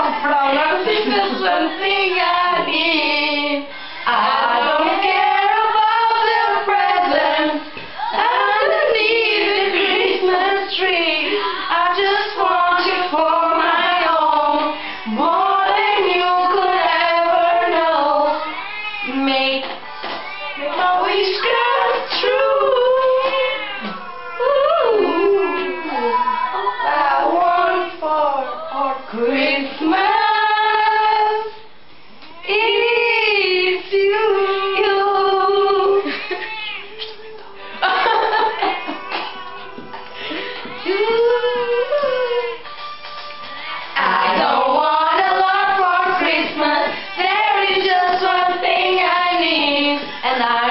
Aplaudan si there's something I need. I don't care about the present underneath the Christmas tree. I just want you for my own, more than you could ever know. Make my wish come true. I want for Christmas is you. I don't want a lot for Christmas. There is just one thing I need, and I